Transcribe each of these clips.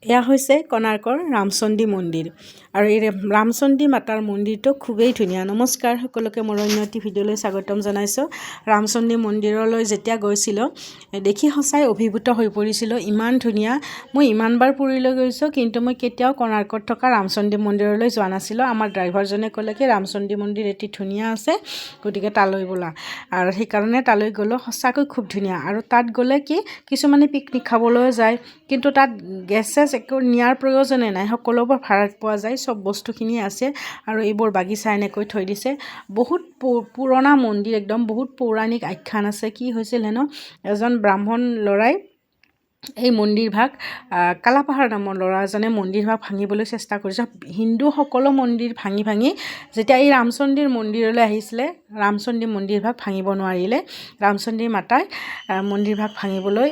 এয়া হৈছে কোণাৰ্কৰ ৰামচণ্ডী মন্দিৰ আৰু এই ৰামচণ্ডী মাতাৰ মন্দিৰটো খুবেই ধুনীয়া। নমস্কাৰ, সকলোকে মোৰ অন্য এটি ভিডিঅ'লৈ স্বাগতম জনাইছোঁ। ৰামচণ্ডী মন্দিৰলৈ যেতিয়া গৈছিলোঁ দেখি সঁচাই অভিভূত হৈ পৰিছিলোঁ। ইমান ধুনীয়া। মই ইমানবাৰ পুৰীলৈ গৈছোঁ, কিন্তু মই কেতিয়াও কোণাৰ্কত থকা ৰামচণ্ডী মন্দিৰলৈ যোৱা নাছিলোঁ। আমাৰ ড্ৰাইভাৰজনে ক'লে কি ৰামচণ্ডী মন্দিৰ এটি ধুনীয়া আছে, গতিকে তালৈ ব'লা। আৰু সেইকাৰণে তালৈ গ'লোঁ। সঁচাকৈ খুব ধুনীয়া। আৰু তাত গ'লে কি কিছুমানে পিকনিক খাবলৈও যায়, কিন্তু তাত গেছ একো নিয়াৰ প্ৰয়োজনে নাই। সকলোবোৰ ভাড়াত পোৱা যায়, চব বস্তুখিনি আছে। আৰু এইবোৰ বাগিচা এনেকৈ থৈ দিছে। বহুত পুৰণা মন্দিৰ, একদম বহুত পৌৰাণিক আখ্যান আছে। কি হৈছিল হেনো, এজন ব্ৰাহ্মণ ল'ৰাই এই মন্দিৰভাগ কালাপাহাৰ নামৰ ল'ৰা এজনে মন্দিৰভাগ ভাঙিবলৈ চেষ্টা কৰিছে। হিন্দু সকলো মন্দিৰ ভাঙি ভাঙি যেতিয়া এই ৰামচণ্ডীৰ মন্দিৰলৈ আহিছিলে, ৰামচণ্ডী মন্দিৰভাগ ভাঙিব নোৱাৰিলে। ৰামচণ্ডী মাতাই মন্দিৰভাগ ভাঙিবলৈ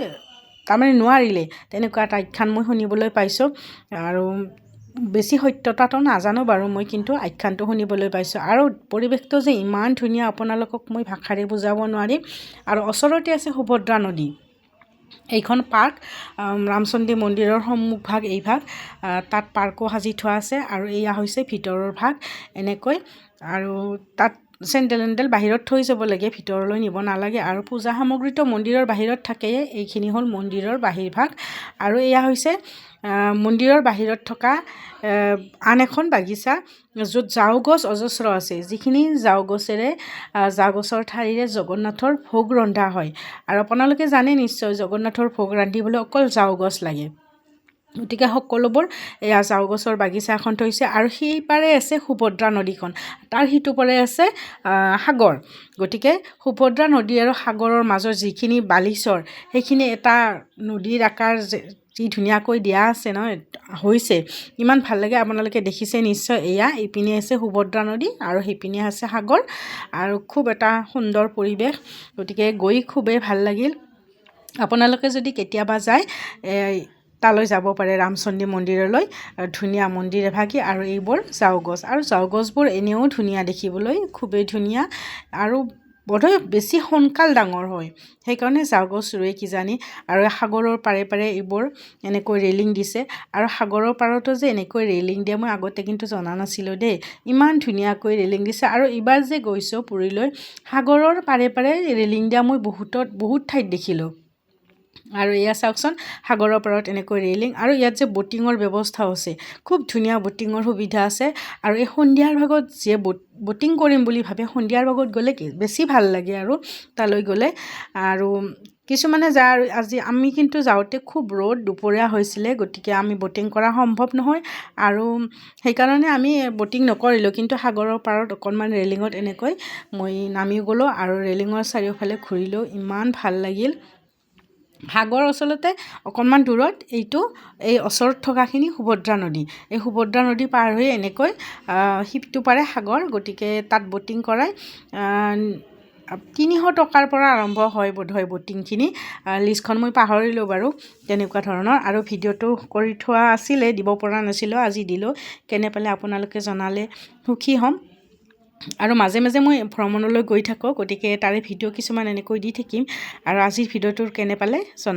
তাৰমানে নোৱাৰিলে, তেনেকুৱা এটা আখ্যান মই শুনিবলৈ পাইছোঁ। আৰু বেছি সত্যতাটো নাজানো বাৰু মই, কিন্তু আখ্যানটো শুনিবলৈ পাইছোঁ। আৰু পৰিৱেশটো যে ইমান ধুনীয়া, আপোনালোকক মই ভাষাৰে বুজাব নোৱাৰিম। আৰু ওচৰতে আছে সুভদ্ৰা নদী। এইখন পাৰ্ক, ৰামচণ্ডী মন্দিৰৰ সন্মুখভাগ এইভাগ, তাত পাৰ্কো সাজি থোৱা আছে। আৰু এয়া হৈছে ভিতৰৰ ভাগ এনেকৈ। আৰু তাত চেণ্ডেল বাহিৰত থৈ যাব লাগে, ভিতৰলৈ নিব নালাগে। আৰু পূজা সামগ্ৰীটো মন্দিৰৰ বাহিৰত থাকেই। এইখিনি হ'ল মন্দিৰৰ বাহিৰভাগ। আৰু এয়া হৈছে মন্দিৰৰ বাহিৰত থকা আন এখন বাগিচা, য'ত ঝাও গছ অজস্ৰ আছে। যিখিনি ঝাও গছৰ ঠাৰিৰে জগন্নাথৰ ভোগ ৰন্ধা হয়। আৰু আপোনালোকে জানে নিশ্চয়, জগন্নাথৰ ভোগ ৰান্ধিবলৈ অকল ঝাও গছ লাগে। গতিকে সকলোবোৰ এয়া ঝাও গছৰ বাগিচা এখন থৈছে। আৰু সেইপাৰে আছে সুভদ্ৰা নদীখন, তাৰ সিটো পাৰে আছে সাগৰ। গতিকে সুভদ্ৰা নদী আৰু সাগৰৰ মাজৰ যিখিনি বালিচৰ, সেইখিনি এটা নদীৰ আকাৰ যি ধুনীয়াকৈ দিয়া আছে নহয়, হৈছে ইমান ভাল লাগে। আপোনালোকে দেখিছে নিশ্চয়। এয়া ইপিনে আছে সুভদ্ৰা নদী আৰু সিপিনে আছে সাগৰ, আৰু খুব এটা সুন্দৰ পৰিৱেশ। গতিকে গৈ খুবেই ভাল লাগিল। আপোনালোকে যদি কেতিয়াবা যায় তালৈ যাব পাৰে, ৰামচণ্ডী মন্দিৰলৈ। ধুনীয়া মন্দিৰ এভাগি। আৰু এইবোৰ ঝাও গছ, আৰু ঝাও গছবোৰ এনেও ধুনীয়া দেখিবলৈ, খুবেই ধুনীয়া। আৰু বোধহয় বেছি সোনকাল ডাঙৰ হয়, সেইকাৰণে ঝাও গছ ৰুৱে কিজানি। আৰু সাগৰৰ পাৰে পাৰে এইবোৰ এনেকৈ ৰেলিং দিছে। আৰু সাগৰৰ পাৰতো যে এনেকৈ ৰেলিং দিয়ে মই আগতে কিন্তু জনা নাছিলোঁ দেই। ইমান ধুনীয়াকৈ ৰেলিং দিছে। আৰু এইবাৰ যে গৈছোঁ পুৰীলৈ, সাগৰৰ পাৰে পাৰে ৰেলিং দিয়া মই বহুত ঠাইত দেখিলোঁ। আৰু এয়া চাওকচোন, সাগৰৰ পাৰত এনেকৈ ৰেলিং। আৰু ইয়াত যে ব'টিঙৰ ব্যৱস্থাও আছে, খুব ধুনীয়া ব'টিঙৰ সুবিধা আছে। আৰু এই সন্ধিয়াৰ ভাগত যিয়ে ব'টিং কৰিম বুলি ভাবে, সন্ধিয়াৰ ভাগত গ'লে বেছি ভাল লাগে আৰু তালৈ গ'লে। আৰু কিছুমানে যায়। আৰু আজি আমি কিন্তু যাওঁতে খুব ৰ'দ, দুপৰীয়া হৈছিলে, গতিকে আমি ব'টিং কৰা সম্ভৱ নহয়। আৰু সেইকাৰণে আমি ব'টিং নকৰিলোঁ। কিন্তু সাগৰৰ পাৰত অকণমান ৰেলিঙত এনেকৈ মই নামি গ'লোঁ, আৰু ৰেলিঙৰ চাৰিওফালে ঘূৰিলোঁ। ইমান ভাল লাগিল। সাগৰ আচলতে অকণমান দূৰত, এই ওচৰত থকাখিনি সুভদ্ৰা নদী। এই সুভদ্ৰা নদী পাৰ হৈ এনেকৈ সিটো পাৰে সাগৰ। গতিকে তাত ব'টিং কৰাই 300 টকাৰ পৰা আৰম্ভ হয় বোধহয় ব'টিংখিনি। লিষ্টখন মই পাহৰিলোঁ বাৰু, তেনেকুৱা ধৰণৰ। আৰু ভিডিঅ'টো কৰি থোৱা আছিলে, দিব পৰা নাছিলোঁ, আজি দিলোঁ। কেনে পালে আপোনালোকে জনালে সুখী হ'ম। আৰু মাজে মাজে মই ভ্ৰমণলৈ গৈ থাকোঁ, গতিকে তাৰে ভিডিঅ' কিছুমান এনেকৈ দি থাকিম। আৰু আজিৰ ভিডিঅ'টোৰ কেনে পালে জনাম।